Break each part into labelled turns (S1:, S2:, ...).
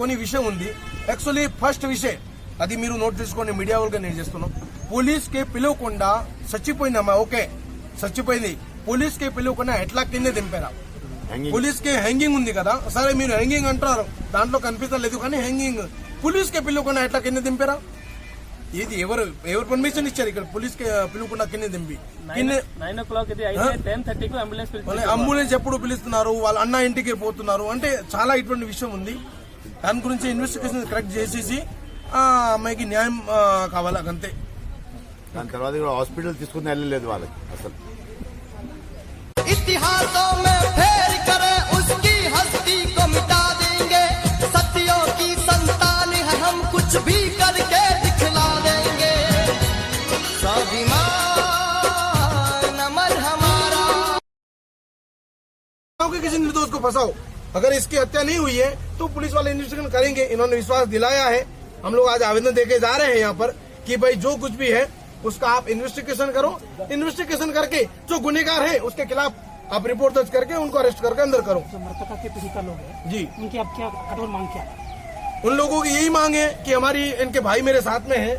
S1: కొన్ని విషయం ఉంది. యాక్చువల్లీ ఫస్ట్ విషయం అది మీరు నోట్ చేసుకోండి, మీడియా వాళ్ళకి నేను చేస్తున్నాను. పోలీస్ కి పిలవకుండా చచ్చిపోయిందమ్మా, ఓకే చచ్చిపోయింది, పోలీస్ కి పిలవకుండా ఎట్లా కింద దింపారా? పోలీస్ కి హ్యాంగింగ్ ఉంది కదా, సరే మీరు హ్యాంగింగ్ అంటారు, దాంట్లో కనిపించలేదు కానీ హ్యాంగింగ్ పోలీస్ కి పిలవకుండా ఎట్లా కింద దింపారా? ఇది ఎవరు పర్మిషన్ ఇచ్చారు ఇక్కడ పోలీస్ కి పిలవకుండా కింద దింపి?
S2: 9 o'clock ఇది అయితే 10:30 కు
S1: అంబులెన్స్ ఎప్పుడు పిలుస్తున్నారు, వాళ్ళ అన్న ఇంటికి పోతున్నారు అంటే చాలా ఇటువంటి విషయం ఉంది. దాని గురించి ఇన్వెస్టిగేషన్ కరెక్ట్ చేసేసి ఆ అమ్మాయికి న్యాయం కావాలి అంతే.
S3: దాని తర్వాత హాస్పిటల్ తీసుకుని వెళ్ళలేదు వాళ్ళకి అసలు.
S4: इतिहासों में फेर करे उसकी हस्ती को मिटा देंगे, सत्यों की संतान है हम कुछ भी करके दिखला देंगे, स्वाभिमान अमर हमारा।
S1: किसी निर्दोष को फंसाओ, अगर इसकी हत्या नहीं हुई है तो पुलिस वाले इन्वेस्टिगेशन करेंगे। इन्होंने विश्वास दिलाया है, हम लोग आज आवेदन देके जा रहे हैं यहाँ पर कि भाई जो कुछ भी है उसका आप इन्वेस्टिगेशन करो, इन्वेस्टिगेशन करके जो गुनहगार है उसके खिलाफ आप रिपोर्ट दर्ज करके उनको अरेस्ट करके अंदर करो।
S2: जो मृतका के पीड़िता लोग हैं
S1: जी,
S2: उनकी अब क्या कठोर मांग क्या है?
S1: उन लोगों की यही मांग है कि हमारी इनके भाई मेरे साथ में हैं,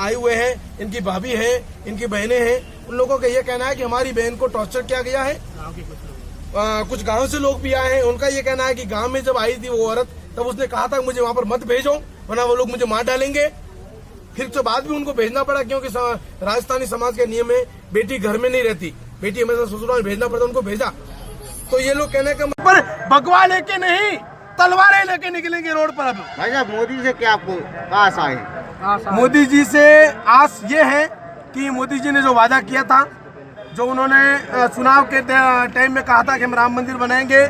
S1: आए हुए हैं, इनकी भाभी है, इनकी बहनें हैं, उन लोगों का ये कहना है कि हमारी बहन को टॉर्चर किया गया है। कुछ गांव से लोग भी आए हैं, उनका ये कहना है कि गांव में जब आई थी वो औरत तब उसने कहा था मुझे वहां पर मत भेजो वरना वो लोग मुझे मार डालेंगे। फिर तो बाद भी उनको भेजना पड़ा क्योंकि राजस्थानी समाज के नियम में बेटी घर में नहीं रहती, बेटी हमेशा ससुराल में भेजना पड़ता, उनको भेजा। तो ये लोग कहने का पर भगवा लेके नहीं तलवारें लेके निकलेंगे रोड पर। अब
S3: भाई साहब मोदी से क्या आपको आस है?
S1: मोदी जी से आस ये है कि मोदी जी ने जो वादा किया था, जो उन्होंने चुनाव के टाइम में कहा था कि हम राम मंदिर बनाएंगे,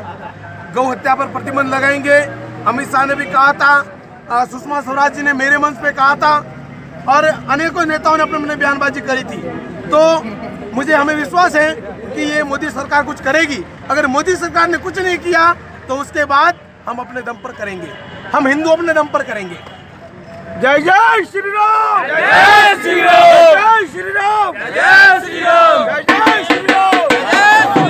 S1: गौ हत्या पर प्रतिबंध लगाएंगे, अमित शाह ने भी कहा था, सुषमा स्वराज जी ने मेरे मंच पे कहा था और अनेकों नेताओं ने अपने बयानबाजी करी थी। तो हमें विश्वास है कि ये मोदी सरकार कुछ करेगी। अगर मोदी सरकार ने कुछ नहीं किया तो उसके बाद हम अपने दम पर करेंगे, हम हिंदू अपने दम पर करेंगे। जय जय श्री राम, जय श्री राम, जय श्री राम, जय श्री राम, जय श्री राम, जय श्री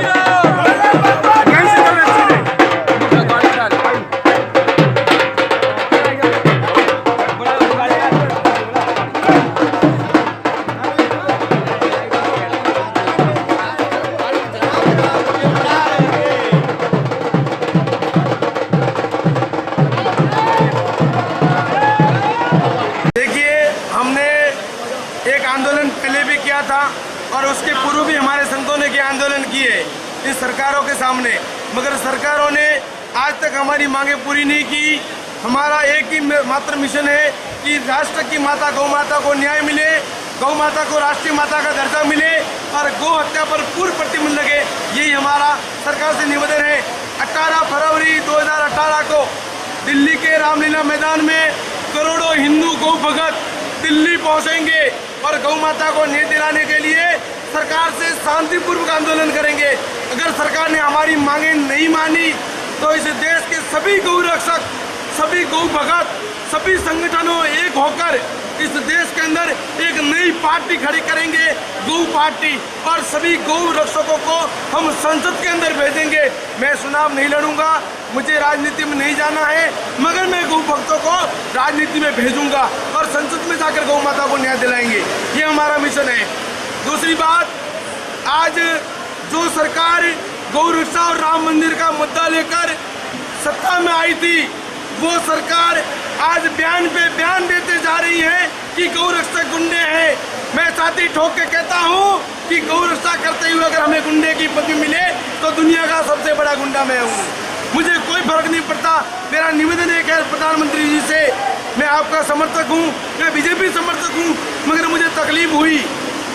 S1: आंदोलन पहले भी किया था और उसके पूर्व भी हमारे संतों ने आंदोलन किए इस सरकारों के सामने, मगर सरकारों ने आज तक हमारी मांगे पूरी नहीं की। हमारा एक ही मात्र मिशन है कि राष्ट्र की माता गौ माता को न्याय मिले, गौ माता को राष्ट्रीय माता का दर्जा मिले और गौ हत्या पर पूर्ण प्रतिबंध लगे। यही हमारा सरकार से निवेदन है। 18 फरवरी 2018 को दिल्ली के रामलीला मैदान में करोड़ों हिंदू गौ भगत दिल्ली पहुंचेंगे और गौ माता को न्याय दिलाने के लिए सरकार से शांतिपूर्वक आंदोलन करेंगे। अगर सरकार ने हमारी मांगे नहीं मानी तो इस देश के सभी गौ रक्षक, सभी गौ भगत, सभी संगठनों एक होकर इस देश के अंदर एक नई पार्टी खड़ी करेंगे, गौ पार्टी, और सभी गौ रक्षकों को हम संसद के अंदर भेजेंगे। मैं चुनाव नहीं लड़ूंगा, मुझे राजनीति में नहीं जाना है, मगर मैं गौ भक्तों को राजनीति में भेजूंगा और संसद में जाकर गौ माता को न्याय दिलाएंगे। ये हमारा मिशन है। दूसरी बात, आज जो सरकार गौ रक्षा और राम मंदिर का मुद्दा लेकर सत्ता में आई थी, वो सरकार आज बयान पे बयान देते जा रही है कि गौ रक्षक गुंडे हैं। मैं छाती ठोक के कहता हूँ कि गौ रक्षा करते हुए अगर हमें गुंडे की पदवी मिले तो दुनिया का सबसे बड़ा गुंडा मैं हूँ, मुझे कोई फर्क नहीं पड़ता। मेरा निवेदन एक है प्रधानमंत्री जी से, मैं आपका समर्थक हूँ, मैं बीजेपी समर्थक हूँ, मगर मुझे तकलीफ हुई।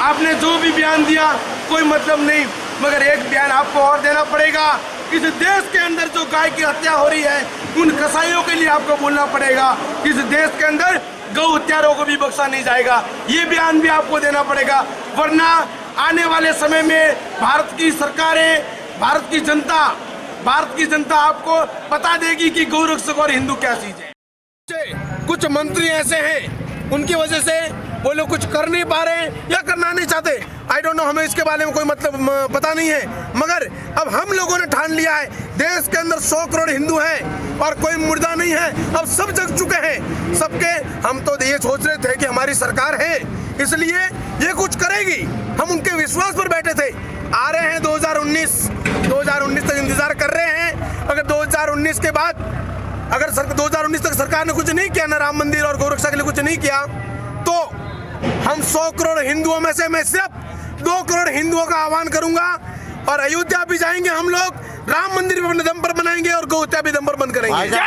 S1: आपने जो भी बयान दिया कोई मतलब नहीं, मगर एक बयान आपको और देना पड़ेगा। इस देश के अंदर जो गाय की हत्या हो रही है उन कसाईयों के लिए आपको बोलना पड़ेगा। इस देश के अंदर गौ हत्यारों को भी बख्शा नहीं जाएगा, ये बयान भी आपको देना पड़ेगा, वरना आने वाले समय में भारत की सरकारें, भारत की जनता आपको बता देगी कि गौ रक्षक और हिंदू क्या चीज है। कुछ मंत्री ऐसे हैं उनकी वजह से वो लोग कुछ कर नहीं पा रहे हैं या करना नहीं चाहते, आई डोंट नो, हमें इसके बारे में कोई मतलब पता नहीं है। मगर अब हम लोगों ने ठान लिया है, देश के अंदर 100 करोड़ हिंदू हैं और कोई मुर्दा नहीं है, अब सब जग चुके हैं सबके। हम तो ये सोच रहे थे कि हमारी सरकार है इसलिए ये कुछ करेगी, हम उनके विश्वास पर बैठे थे। आ रहे हैं 2019 तक इंतजार कर रहे हैं। अगर 2019 के बाद अगर 2019 तक सरकार ने कुछ नहीं किया ना, राम मंदिर और गौरक्षा के लिए कुछ नहीं किया, तो हम 100 करोड़ हिंदुओं में से मैं सिर्फ 2 करोड़ हिंदुओं का आह्वान करूंगा और अयोध्या भी जाएंगे हम लोग, राम मंदिर भी अपने दम पर बनाएंगे और गौहत्या भी दम पर बंद करेंगे।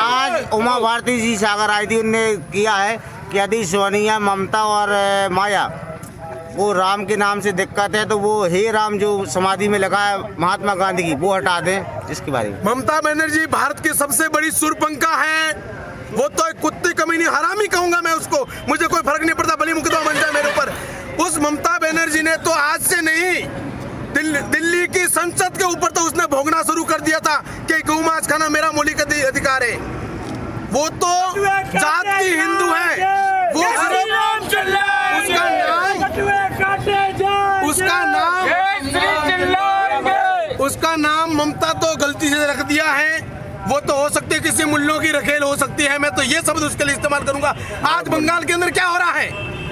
S5: आज उमा भारती जी से अगर आई थी, उनने किया है कि यदि सोनिया, ममता और माया वो राम के नाम से दिक्कत है तो वो हे राम जो समाधि में लगा है महात्मा गांधी की, वो हटा दें। इसके बारे में
S1: ममता बनर्जी भारत की सबसे बड़ी सुरपंखा है, वो तो एक कुत्ते कमीनी हरामी कहूंगा मैं उसको, मुझे कोई फर्क नहीं पड़ता, भली मुकदमा बन जाए मेरे ऊपर। उस ममता बनर्जी ने तो आज से नहीं, दिल्ली की संसद के ऊपर तो उसने भोगना शुरू कर दिया था कि गौ मांस खाना मेरा मौलिक अधिकार है। वो तो जात की हिंदू है, वो उसका नाम ममता तो गलती से रख दिया है। वो तो हो सकती है किसी मुल्लों की रखेल हो सकती है, मैं तो ये शब्द उसके लिए इस्तेमाल करूंगा। आज बंगाल के अंदर क्या हो रहा है,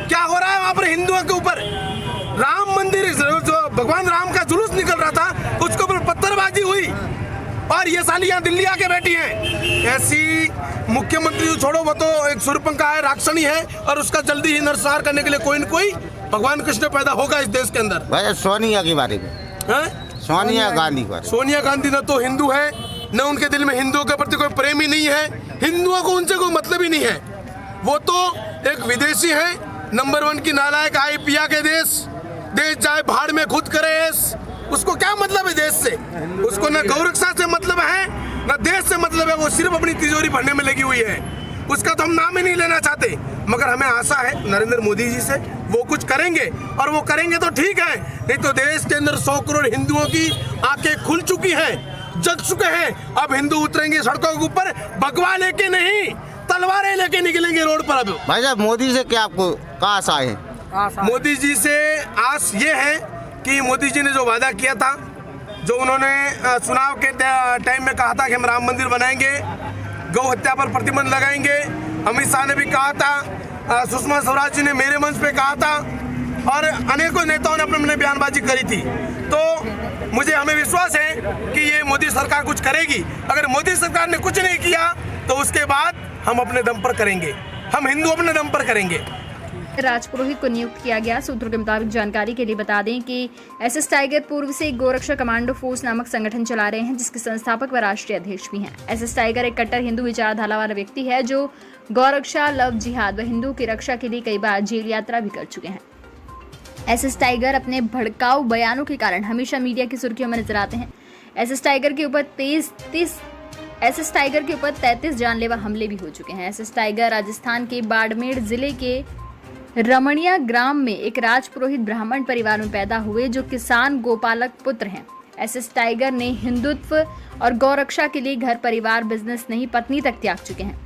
S1: क्या हो रहा है वहां पर हिंदुओं के ऊपर? राम मंदिर जो भगवान राम का जुलूस निकल रहा था उसके ऊपर पत्थरबाजी हुई और ये साली यहाँ दिल्ली आके बैठी है। ऐसी मुख्यमंत्री जो छोड़ो, वो तो एक सुरपंखा है, राक्षसी है और उसका जल्दी ही नरसंहार करने के लिए कोई न कोई भगवान कृष्ण पैदा होगा इस देश के अंदर।
S5: भाई सोनिया के बारे में, सोनिया गांधी पर,
S1: सोनिया गांधी न तो हिंदू है, न उनके दिल में हिंदुओं के प्रति कोई प्रेम ही नहीं है, हिंदुओं को उनसे कोई मतलब ही नहीं है। वो तो एक विदेशी है, नंबर 1 की नालायक, आई पिया के देश जाए भाड़ में खुद करे। उसको क्या मतलब है देश से? उसको न गौरक्षा से मतलब है न देश से मतलब है, वो सिर्फ अपनी तिजोरी भरने में लगी हुई है। उसका तो हम नाम ही नहीं लेना चाहते, मगर हमें आशा है नरेंद्र मोदी जी से वो कुछ करेंगे और वो करेंगे तो ठीक है, नहीं तो देश के अंदर 100 करोड़ हिंदुओं की आंखें खुल चुकी हैं, जग चुके हैं। अब हिंदू उतरेंगे सड़कों के ऊपर, भगवा लेके नहीं, तलवारें लेके निकलेंगे रोड पर। अब
S5: भाई साहब मोदी से क्या आपको क्या आशा है?
S1: मोदी जी से आस ये है कि मोदी जी ने जो वादा किया था, जो उन्होंने चुनाव के टाइम में कहा था कि हम राम मंदिर बनाएंगे, गौ हत्या पर प्रतिबंध लगाएंगे, अमित शाह ने भी कहा था, सुषमा स्वराज जी ने मेरे मंच पे कहा था और अनेकों नेताओं ने अपने बयानबाजी करी थी। तो हमें विश्वास है कि ये मोदी सरकार कुछ करेगी। अगर मोदी सरकार ने कुछ नहीं किया तो उसके बाद हम अपने दम पर करेंगे, हम हिंदू अपने दम पर करेंगे।
S6: राजपुरोहित को नियुक्त किया गया। सूत्रों के मुताबिक जानकारी के लिए बता दें कि एसएस टाइगर पूर्व से एक गोरक्षा कमांडो फोर्स नामक संगठन चला रहे हैं, जिसके संस्थापक व राष्ट्रीय अध्यक्ष भी हैं। एसएस टाइगर एक कट्टर हिंदू विचारधारा वाला व्यक्ति है जो गौरक्षा, लव जिहाद व हिंदू की रक्षा के लिए कई बार जेल यात्रा भी कर चुके हैं। एसएस टाइगर अपने भड़काऊ बयानों के कारण हमेशा मीडिया की सुर्खियों में नजर आते हैं। एसएस टाइगर के ऊपर 33 जानलेवा हमले भी हो चुके हैं। एसएस टाइगर राजस्थान के बाड़मेर जिले के रमणिया ग्राम में एक राजपुरोहित ब्राह्मण परिवार में पैदा हुए, जो किसान गोपालक पुत्र हैं। एसएस टाइगर ने हिंदुत्व और गौरक्षा के लिए घर परिवार, बिजनेस नहीं पत्नी तक त्याग चुके हैं।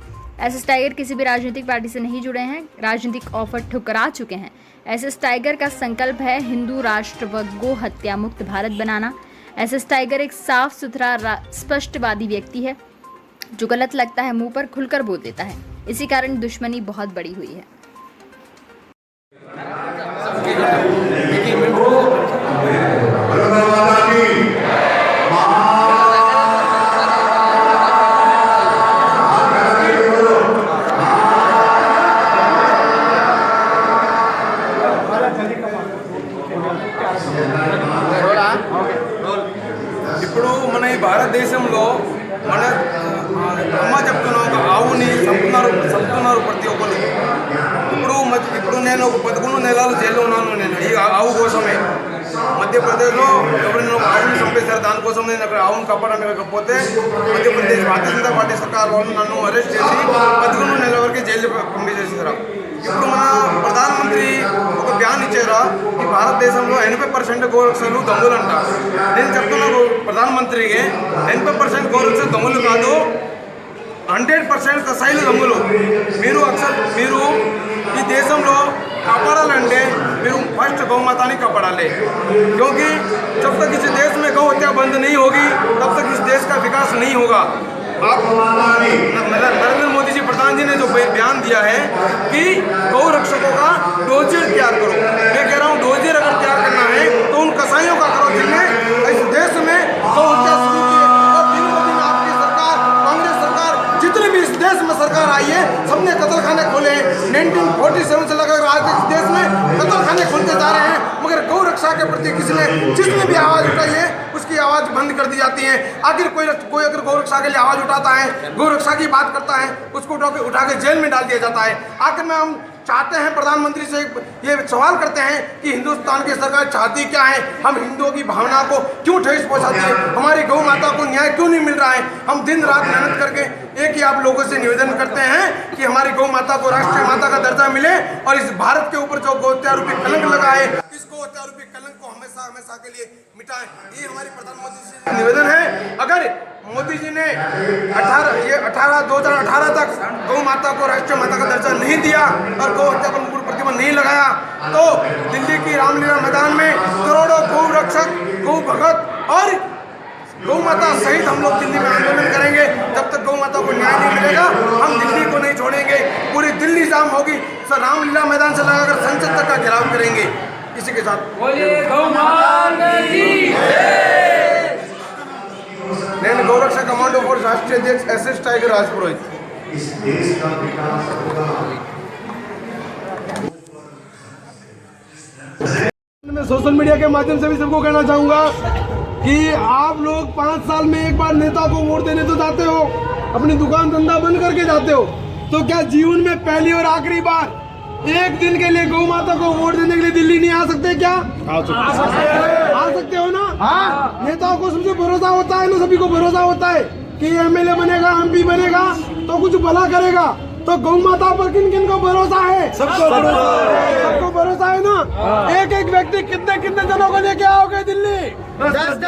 S6: एसएस टाइगर किसी भी राजनीतिक पार्टी से नहीं जुड़े हैं, राजनीतिक ऑफर ठुकरा चुके हैं। एसएस टाइगर का संकल्प है हिंदू राष्ट्र व गो हत्या मुक्त भारत बनाना। एसएस टाइगर एक साफ सुथरा स्पष्टवादी व्यक्ति है, जो गलत लगता है मुंह पर खुलकर बोल देता है। इसी कारण दुश्मनी बहुत बड़ी हुई है।
S1: ఇప్పుడు మన ఈ భారతదేశంలో మన అమ్మ చెప్తున్నా ఆవుని చంపుతున్నారు ప్రతి ఒక్కరు. ఇప్పుడు నేను ఒక 11 నెలలు జైల్లో ఉన్నాను. నేను ఈ ఆవు కోసమే మధ్యప్రదేశ్లో ఎవరైనా ఆవుని చంపేశారు, దానికోసం నేను అక్కడ ఆవును కాపాడడానికి పోతే మధ్యప్రదేశ్ భారతీయ జనతా పార్టీ సర్కార్ వాళ్ళు నన్ను అరెస్ట్ చేసి 11 నెలల వరకు జైలు పంపించేసారు. ఇప్పుడు మన ప్రధానమంత్రి ఒక బ్యాన్ ఇచ్చారా, ఈ భారతదేశంలో 80% గోరక్షలు దొంగలు అంటారు. నేను చెప్తున్నా ప్రధానమంత్రికి 80% గోరక్షలు దొంగలు కాదు, 100% కసాయిలు దమ్ములు. మీరు ఈ దేశంలో కాపాడాలంటే మీరు फर्स्ट गौमाता कापाड़ाले, क्योंकि जब तक इस देश में गौ हत्या बंद नहीं होगी तब तक इस देश का विकास नहीं होगा। आप नरेंद्र मोदी जी प्रधान जी ने जो बयान दिया है कि गौ रक्षकों का डोजियर तैयार करो, मैं कह रहा हूँ डोजियर अगर तैयार करना है तो उन कसाईयों का करो जिनने इस देश में गौ हत्या शुरू की है। और दिन ब दिन आपकी सरकार, कांग्रेस सरकार, जितने भी इस देश में सरकार आई है सबने कत्ल खाने खोले हैं। 1947 से लगाकर आज इस देश में कत्ल खाने खोलते जा रहे हैं, मगर गौ रक्षा के प्रति जिसने भी आवाज उठाई है उसकी आवाज बंद कर दी जाती है। आखिर कोई अगर गौ रक्षा के लिए आवाज उठाता है, गौ रक्षा की बात करता है, उसको उठा के जेल में डाल दिया जाता है। आखिर में हम चाहते हैं, प्रधानमंत्री से ये सवाल करते हैं कि हिंदुस्तान की सरकार चाहती क्या है, हम हिंदुओं की भावना को क्यों ठेस पहुंचाती है, हमारी गौ माता को न्याय क्यों नहीं मिल रहा है। हम दिन रात मेहनत करके एक ही आप लोगों से निवेदन करते हैं कि हमारी गौ माता को राष्ट्रीय माता का दर्जा मिले और इस भारत के ऊपर जो गौ हत्या रूपी कलंक लगा है इस गौ हत्या रूपी कलंक को हमेशा के लिए मिटाएं। ये हमारी प्रधानमंत्री से निवेदन है। अगर मोदी जी ने 2018 तक गौ माता को राष्ट्रीय माता का दर्जा नहीं दिया और गौ हत्या पर पूर्ण प्रतिबंध नहीं लगाया तो दिल्ली की रामलीला मैदान में करोड़ों गौ रक्षक, गौ भगत और गौ माता सहित हम लोग दिल्ली में आंदोलन करेंगे। जब तक गौ माता को न्याय नहीं मिलेगा हम दिल्ली को नहीं छोड़ेंगे। पूरी दिल्ली जाम होगी, रामलीला मैदान से लगाकर संसद तक का घेराव करेंगे। इसी के साथ నేను గౌరక్ష కమాండో ఫోర్స్ రాష్ట్రీय अध्यक्ष SS टाइगर राजपुरोहित। मैं सोशल मीडिया के माध्यम से भी सबको कहना चाहूंगा कि आप लोग 5 साल में एक बार नेता को वोट देने तो जाते हो, अपनी दुकान धंधा बंद करके जाते हो, तो क्या जीवन में पहली और आखिरी बार एक दिन के लिए गौ माता को वोट देने के लिए दिल्ली नहीं आ सकते? क्या आ सकते हो ना? हाँ, नेताओं को सबसे भरोसा होता है ना, सभी को भरोसा होता है कि MLA बनेगा, MP बनेगा तो कुछ भला करेगा। तो गौ माता पर किन किन को भरोसा है? सबको भरोसा है ना। एक व्यक्ति कितने जनों को लेके आओगे दिल्ली? 10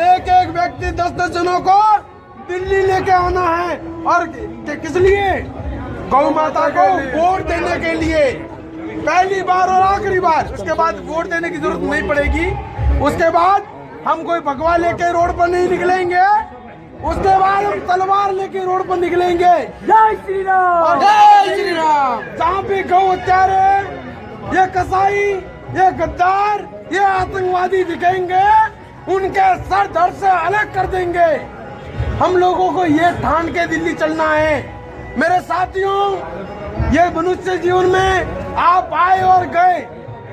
S1: एक व्यक्ति 10 जनों को दिल्ली लेके आना है। और किस लिए? गौ माता को वोट देने के लिए, पहली बार और आखिरी बार। उसके बाद वोट देने की जरूरत नहीं पड़ेगी। उसके बाद हम कोई भगवा लेके रोड पर नहीं निकलेंगे, उसके बाद हम तलवार लेके रोड पर निकलेंगे। जय श्री राम, जय श्री राम। जहाँ पे गौ हत्यारे, ये कसाई, ये गद्दार, ये आतंकवादी दिखेंगे उनके सर धड़ से अलग कर देंगे। हम लोगों को ये ठान के दिल्ली चलना है। मेरे साथियों, ये मनुष्य जीवन में आप आए और गए,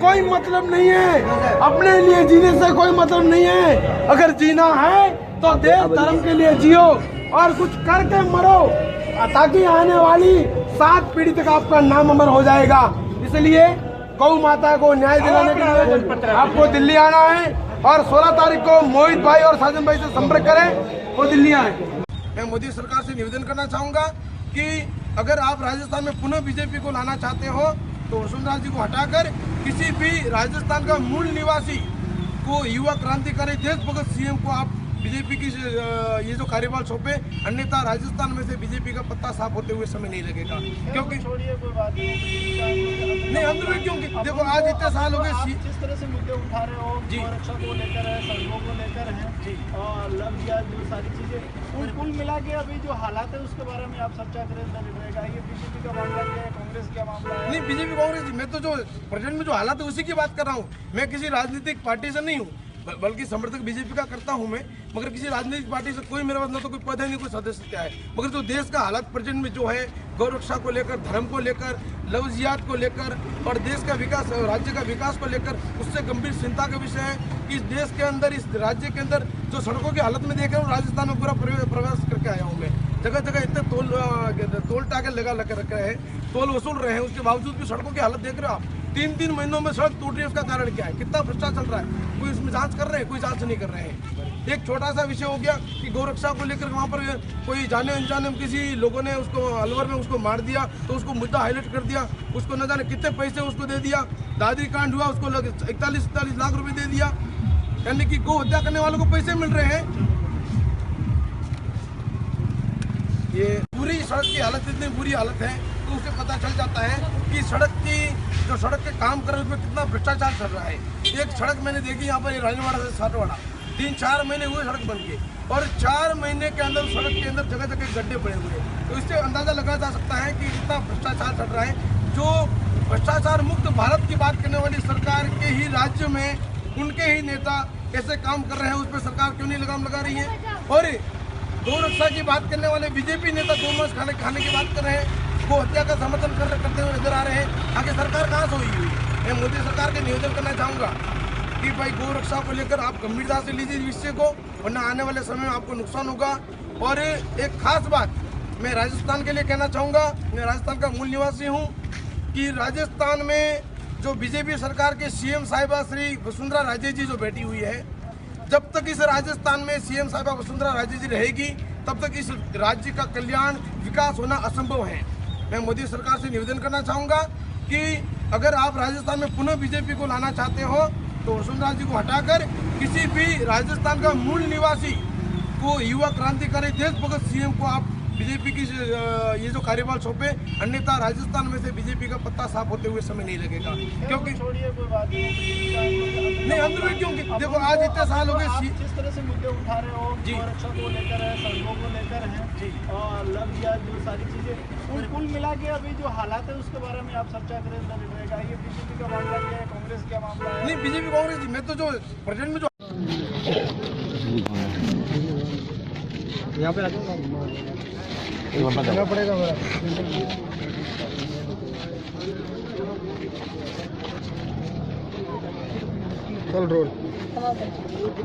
S1: कोई मतलब नहीं है। अपने लिए जीने से कोई मतलब नहीं है। अगर जीना है तो देश धर्म के लिए जियो और कुछ करके मरो, ताकि आने वाली 7 पीढ़ी तक आपका नाम अमर हो जाएगा। इसलिए गौ माता को न्याय दिलाने के लिए आपको दिल्ली आना है और 16 तारीख को मोहित भाई और साजन भाई से संपर्क करें और दिल्ली आए। मैं मोदी सरकार से निवेदन करना चाहूँगा कि अगर आप राजस्थान में पुनः बीजेपी को लाना चाहते हो तो वसुंधरा जी को हटाकर किसी भी राजस्थान का मूल निवासी को, युवा क्रांतिकारी देशभक्त CM को आप बीजेपी की ये जो कार्यभार सौंपे, अन्यथा राजस्थान में से बीजेपी का पत्ता साफ होते हुए समय नहीं लगेगा। क्योंकि नहीं अंदर में, क्योंकि देखो आज इतने साल हो गए
S7: जिस तरह से मुद्दे उठा रहे हो, सुरक्षा को लेकर है, सड़कों को लेकर है और लव जिहाद, जो सारी चीजें कुल मिला के अभी जो हालात है उसके बारे में आप चर्चा करें रहेगा। ये बीजेपी का मामला क्या है, कांग्रेस का मामला है?
S1: नहीं, बीजेपी कांग्रेस, मैं तो जो प्रेजेंट में जो हालात है उसी की बात कर रहा हूँ। मैं किसी राजनीतिक पार्टी से नहीं हूँ, बल्कि समर्थक बीजेपी का करता हूं मैं, मगर किसी राजनीतिक पार्टी से कोई मेरे पास ना तो कोई पद है नहीं कोई सदस्यता है। मगर जो देश का हालात प्रेजेंट में जो है, गौ रक्षा को लेकर, धर्म को लेकर, लव जिहाद को लेकर और देश का विकास, राज्य का विकास को लेकर, उससे गंभीर चिंता का विषय है कि इस देश के अंदर, इस राज्य के अंदर जो सड़कों की हालत में देख रहा हूँ, राजस्थान में पूरा प्रवास करके आया हूँ मैं। जगह जगह इतने टोल टाके लगा रखे हैं, टोल वसूल रहे हैं, उसके बावजूद भी सड़कों की हालत देख रहे हो आप। 3-3 महीनों में सड़क टूट रही है। उसका कारण क्या है? कितना भ्रष्टाचार चल रहा है? कोई इसमें जांच कर रहे हैं? कोई जांच नहीं कर रहे हैं। एक छोटा सा विषय हो गया कि गौरक्षा को लेकर वहाँ पर कोई जाने अनजाने किसी लोगों ने उसको अलवर में उसको मार दिया, तो उसको मुद्दा हाईलाइट कर दिया, उसको न जाने कितने पैसे उसको दे दिया। दादरी कांड हुआ, उसको 41-41 लाख रुपए दे दिया। यानी कि गौ हत्या करने वालों को पैसे मिल रहे हैं। ये पूरी सड़क की हालत इतनी बुरी हालत है तो उससे पता चल जाता है कि सड़क के काम कर रहे हैं उसमें कितना भ्रष्टाचार चल रहा है। एक सड़क मैंने देखी यहाँ पर रानीवाड़ा से साटवाड़ा, 3-4 महीने हुए सड़क बन के, और 4 महीने के अंदर सड़क के अंदर जगह जगह गड्ढे पड़े हुए हैं। तो इससे अंदाजा लगाया जा सकता है कि कितना भ्रष्टाचार चल रहा है। जो भ्रष्टाचार मुक्त भारत की बात करने वाली सरकार के ही राज्य में उनके ही नेता कैसे काम कर रहे हैं, उस पर सरकार क्यों नहीं लगाम लगा रही है। और गौरक्षा की बात करने वाले बीजेपी नेता गोमांस खाने की बात कर रहे हैं, गो हत्या का समर्थन करते हुए नजर आ रहे हैं। आगे सरकार कहाँ सोई हुई है। मैं मोदी सरकार के निवेदन करना चाहूँगा कि भाई गौरक्षा को लेकर आप गंभीरता से लीजिए विषय को, वरना आने वाले समय में आपको नुकसान होगा। और एक खास बात मैं राजस्थान के लिए कहना चाहूँगा, मैं राजस्थान का मूल निवासी हूँ, कि राजस्थान में जो बीजेपी सरकार के सीएम साहिबा श्री वसुंधरा राजे जी जो बैठी हुई है, जब तक इस राजस्थान में सीएम साहिबा वसुंधरा राजे जी रहेगी तब तक इस राज्य का कल्याण विकास होना असंभव है। मैं मोदी सरकार से निवेदन करना चाहूँगा कि अगर आप राजस्थान में पुनः बीजेपी को लाना चाहते हो तो वसुंधरा जी को हटाकर किसी भी राजस्थान का मूल निवासी को, युवा क्रांतिकारी देशभक्त सीएम को आप बीजेपी की ये जो कार्यभार सौंपे, अन्यथा राजस्थान में से बीजेपी का पत्ता साफ होते हुए समय नहीं लगेगा। क्योंकि
S7: छोड़िए कोई बात
S1: नहीं अंदर में क्योंकि देखो आज इतने साल हो गए
S7: जिस तरह से मुद्दे उठा रहे हो, गौरक्षा को लेकर है, सड़कों को लेकर है और लव या जो सारी चीजें, कुल मिला के अभी जो हालात है उसके बारे में आप चर्चा करें रहेगा। ये बीजेपी का मामला क्या है, कांग्रेस का मामला है?
S1: नहीं, बीजेपी कांग्रेस मैं तो जो प्रेजेंट में जो यहाँ पे पड़ेगा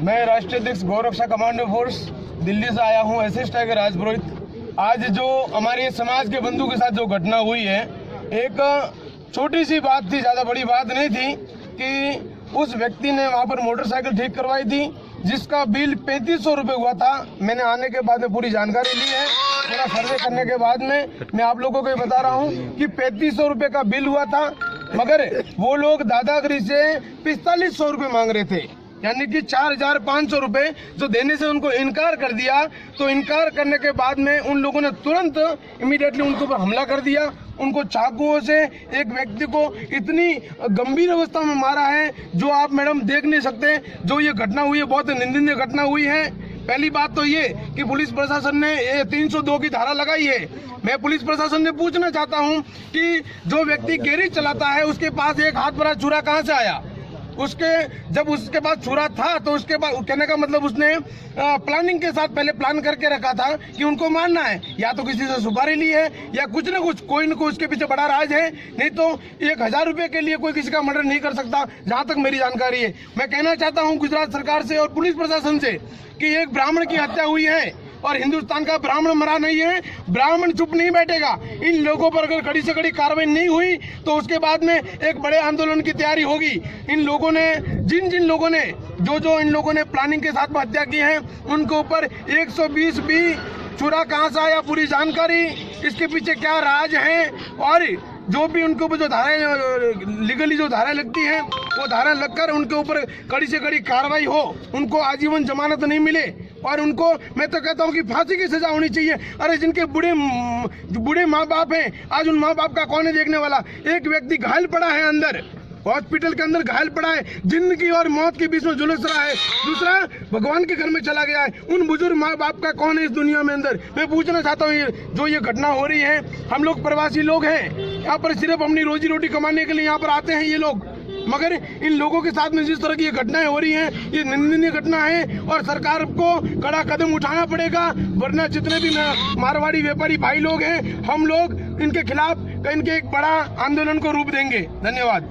S1: मैं राष्ट्रीय अध्यक्ष गौरक्षा कमांडो फोर्स दिल्ली से आया हूँ, एसएस टाइगर राजपुरोहित। आज जो हमारे समाज के बंधु के साथ जो घटना हुई है, एक छोटी सी बात थी, ज्यादा बड़ी बात नहीं थी, कि उस व्यक्ति ने वहाँ पर मोटरसाइकिल ठीक करवाई थी जिसका बिल 3500 रुपये हुआ था। मैंने आने के बाद में पूरी जानकारी ली है, पूरा सर्वे करने के बाद में मैं आप लोगों को ये बता रहा हूँ कि 3500 रुपये का बिल हुआ था, मगर वो लोग दादागिरी से 4500 रुपये मांग रहे थे, यानी कि 4500 रुपये जो देने से उनको इनकार कर दिया। तो इनकार करने के बाद में उन लोगों ने तुरंत इमीडिएटली उनके ऊपर हमला कर दिया। उनको चाकुओं से एक व्यक्ति को इतनी गंभीर अवस्था में मारा है जो आप मैडम देख नहीं सकते। जो ये घटना हुई है बहुत निंदनीय घटना हुई है। पहली बात तो ये कि पुलिस प्रशासन ने 302 की धारा लगाई है। मैं पुलिस प्रशासन से पूछना चाहता हूँ कि जो व्यक्ति गैरेज चलाता है उसके पास एक हाथ भरा छुरा कहाँ से आया? जब उसके पास छुरा था तो उसके बाद कहने का मतलब उसने प्लानिंग के साथ पहले प्लान करके रखा था कि उनको मारना है, या तो किसी से सुपारी ली है या कुछ न कुछ कोई न कोई उसके पीछे बड़ा राज है। नहीं तो 1000 रुपए के लिए कोई किसी का मर्डर नहीं कर सकता, जहां तक मेरी जानकारी है। मैं कहना चाहता हूं गुजरात सरकार से और पुलिस प्रशासन से कि एक ब्राह्मण की हत्या हुई है और हिंदुस्तान का ब्राह्मण मरा नहीं है, ब्राह्मण चुप नहीं बैठेगा। इन लोगों पर अगर कड़ी से कड़ी कार्रवाई नहीं हुई तो उसके बाद में एक बड़े आंदोलन की तैयारी होगी। इन लोगों ने जिन लोगों ने जो इन लोगों ने प्लानिंग के साथ में हत्या की है उनके ऊपर 120 भी छुरा कहाँ से आया, पूरी जानकारी, इसके पीछे क्या राज है, और जो भी उनके ऊपर जो धाराएं लीगली जो धाराएं लगती हैं वो धाराएं लगकर उनके ऊपर कड़ी से कड़ी कार्रवाई हो, उनको आजीवन जमानत नहीं मिले और उनको मैं तो कहता हूँ कि फांसी की सजा होनी चाहिए। अरे जिनके बूढ़े माँ बाप हैं, आज उन माँ बाप का कौन है देखने वाला? एक व्यक्ति घायल पड़ा है, अंदर हॉस्पिटल के अंदर घायल पड़ा है, जिंदगी और मौत के बीच में झुलस रहा है। दूसरा भगवान के घर में चला गया है। उन बुजुर्ग माँ बाप का कौन है इस दुनिया में अंदर? मैं पूछना चाहता हूँ, जो ये घटना हो रही है, हम लोग प्रवासी लोग हैं, यहाँ पर सिर्फ अपनी रोजी रोटी कमाने के लिए यहाँ पर आते हैं ये लोग, मगर इन लोगों के साथ में जिस तरह की ये घटनाएं हो रही हैं, ये निंदनीय घटना है और सरकार को कड़ा कदम उठाना पड़ेगा, वरना जितने भी मारवाड़ी व्यापारी भाई लोग हैं, हम लोग इनके खिलाफ इनके एक बड़ा आंदोलन को रूप देंगे। धन्यवाद।